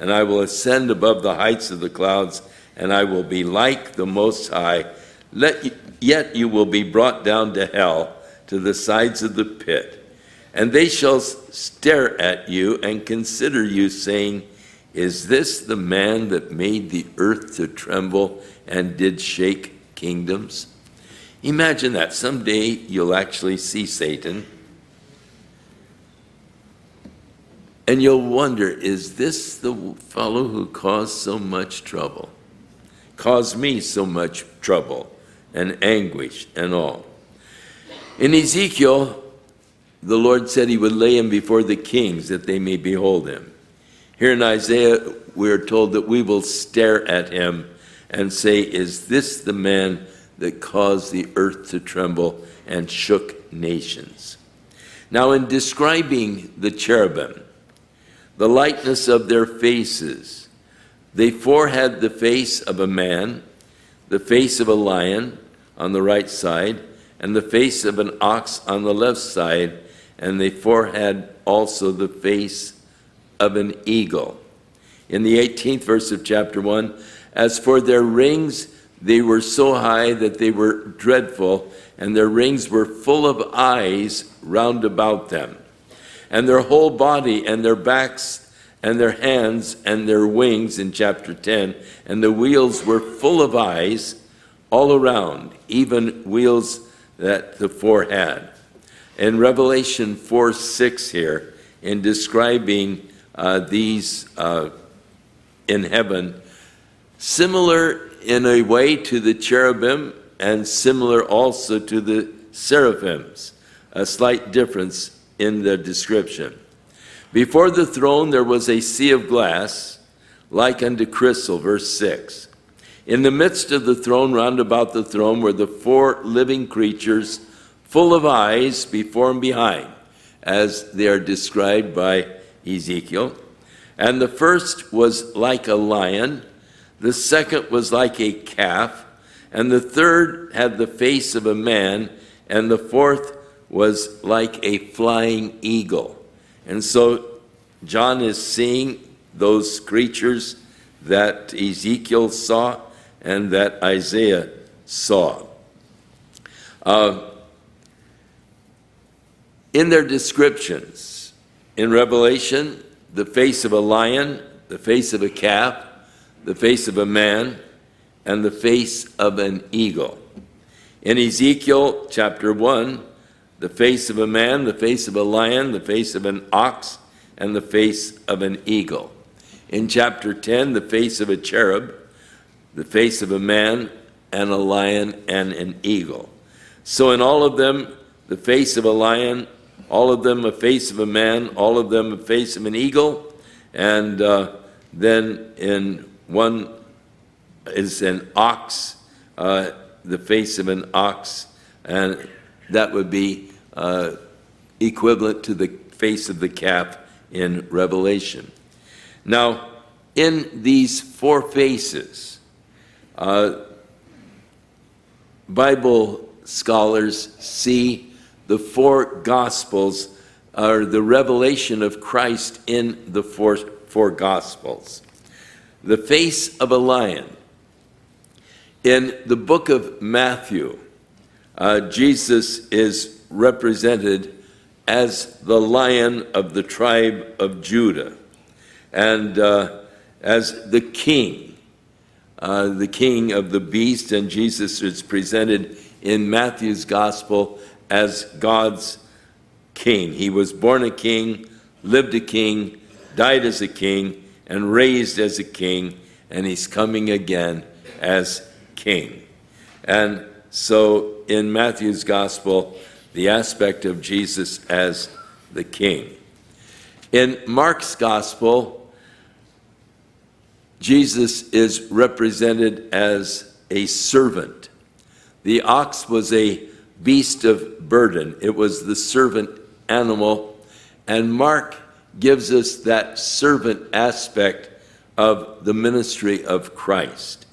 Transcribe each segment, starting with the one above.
and I will ascend above the heights of the clouds, and I will be like the Most High. Yet you will be brought down to hell, to the sides of the pit. And they shall stare at you and consider you, saying, is this the man that made the earth to tremble and did shake kingdoms? Imagine that. Someday you'll actually see Satan, and you'll wonder, is this the fellow who caused so much trouble? Caused me so much trouble and anguish and all. In Ezekiel, the Lord said he would lay him before the kings that they may behold him. Here in Isaiah, we are told that we will stare at him and say, is this the man that caused the earth to tremble and shook nations? Now, in describing the cherubim, the likeness of their faces, they four had the face of a man, the face of a lion on the right side, and the face of an ox on the left side, and they four had also the face of an eagle. In the 18th verse of chapter 1, as for their rings, they were so high that they were dreadful, and their rings were full of eyes round about them. And their whole body and their backs and their hands and their wings in chapter 10, and the wheels were full of eyes all around, even wheels that the four had. In Revelation 4:6 here, in describing these in heaven, similar in a way to the cherubim and similar also to the seraphims, a slight difference in the description. Before the throne there was a sea of glass, like unto crystal, verse 6. In the midst of the throne, round about the throne, were the four living creatures, full of eyes before and behind, as they are described by Ezekiel. And the first was like a lion, the second was like a calf, and the third had the face of a man, and the fourth was like a flying eagle. And so John is seeing those creatures that Ezekiel saw and that Isaiah saw. In their descriptions, in Revelation, the face of a lion, the face of a calf, the face of a man, and the face of an eagle. In Ezekiel chapter 1, the face of a man, the face of a lion, the face of an ox, and the face of an eagle. In chapter 10, the face of a cherub, the face of a man, and a lion, and an eagle. So in all of them, the face of a lion, all of them a face of a man, all of them a face of an eagle, and then in one is an ox, the face of an ox, and that would be equivalent to the face of the calf in Revelation. Now, in these four faces, Bible scholars see the four Gospels are the revelation of Christ in the four Gospels. The face of a lion. In the book of Matthew, Jesus is represented as the Lion of the tribe of Judah, and as the king of the beast, and Jesus is presented in Matthew's gospel as God's king. He was born a king, lived a king, died as a king, and raised as a king, and he's coming again as king. And so in Matthew's gospel, the aspect of Jesus as the king. In Mark's gospel, Jesus is represented as a servant. The ox was a beast of burden. It was the servant animal, and Mark gives us that servant aspect of the ministry of Christ.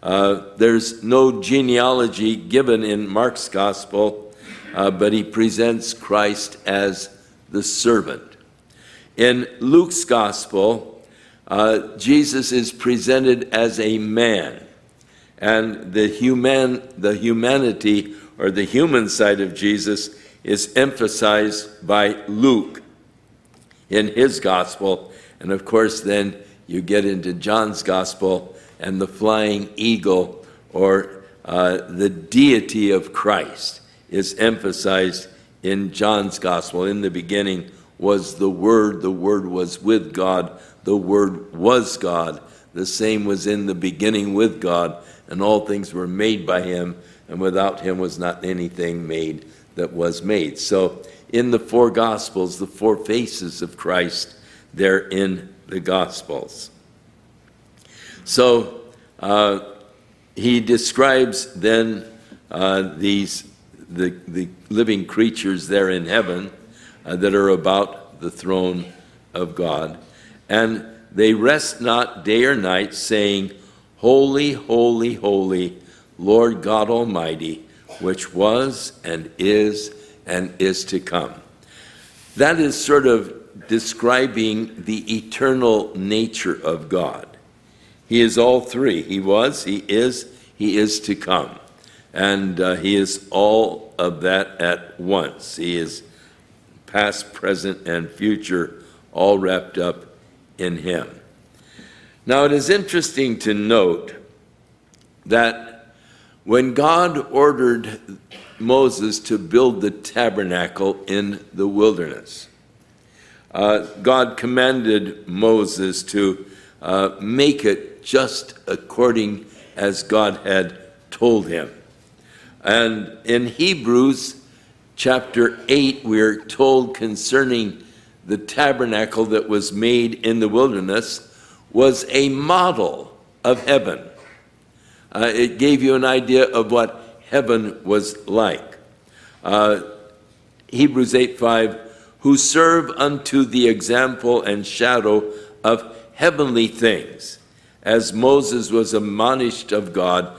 There's no genealogy given in Mark's gospel, but he presents Christ as the servant. In Luke's gospel, Jesus is presented as a man, and the humanity or the human side of Jesus is emphasized by Luke in his gospel. And of course, then you get into John's gospel, and the flying eagle, or the deity of Christ, is emphasized in John's gospel. In the beginning was the Word was with God, the Word was God. The same was in the beginning with God, and all things were made by him, and without him was not anything made that was made. So in the four Gospels, the four faces of Christ, they're in the Gospels. So he describes then the living creatures there in heaven that are about the throne of God. And they rest not day or night, saying, Holy, holy, holy, Lord God Almighty, which was and is to come. That is sort of describing the eternal nature of God. He is all three. He was, he is to come. And he is all of that at once. He is past, present, and future, all wrapped up in him. Now, it is interesting to note that when God ordered Moses to build the tabernacle in the wilderness, God commanded Moses to make it just according as God had told him. And in Hebrews chapter 8, we are told concerning the tabernacle that was made in the wilderness was a model of heaven. It gave you an idea of what heaven was like. Hebrews 8:5, who serve unto the example and shadow of heavenly things, as Moses was admonished of God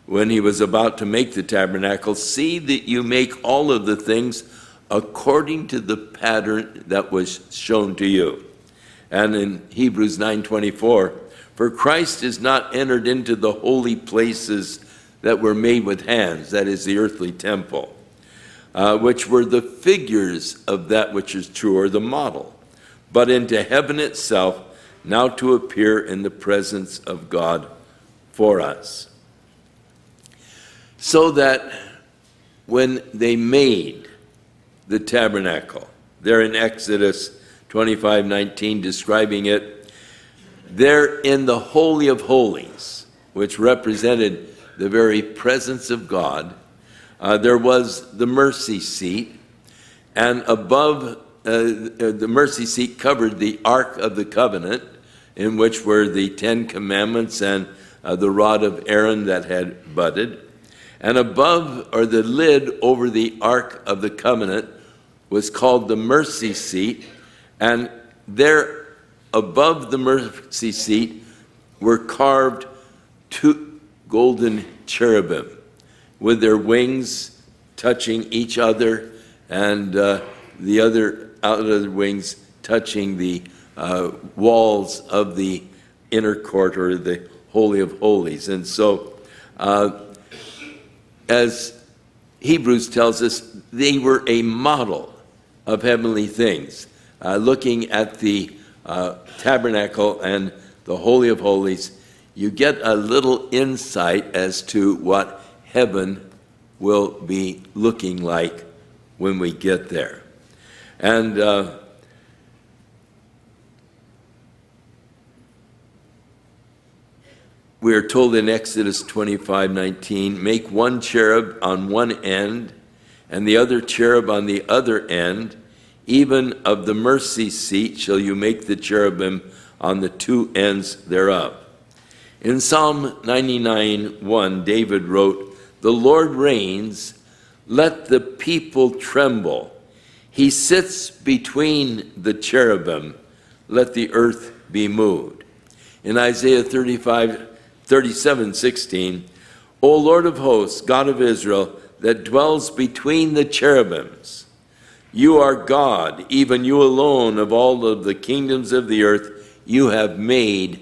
when he was about to make the tabernacle, see that you make all of the things according to the pattern that was shown to you. And in Hebrews 9:24, for Christ is not entered into the holy places that were made with hands, that is the earthly temple, which were the figures of that which is true, or the model, but into heaven itself, now to appear in the presence of God for us. So that when they made the tabernacle, there in Exodus 25:19, describing it, there in the Holy of Holies, which represented the very presence of God, there was the mercy seat, and above the mercy seat covered the Ark of the Covenant, in which were the 10 Commandments and the rod of Aaron that had budded. And above, or the lid over the Ark of the Covenant, was called the mercy seat, and there above the mercy seat were carved 2 golden cherubim with their wings touching each other, and the other outer wings touching the walls of the inner court, or the Holy of Holies. And so, as Hebrews tells us, they were a model of heavenly things. Looking at the tabernacle and the Holy of Holies, you get a little insight as to what heaven will be looking like when we get there. And we are told in Exodus 25:19, make one cherub on one end and the other cherub on the other end, even of the mercy seat shall you make the cherubim on the 2 ends thereof. In Psalm 99:1, David wrote, the Lord reigns, let the people tremble. He sits between the cherubim, let the earth be moved. In Isaiah 37:16, O Lord of hosts, God of Israel, that dwells between the cherubims, you are God, even you alone of all of the kingdoms of the earth. you have made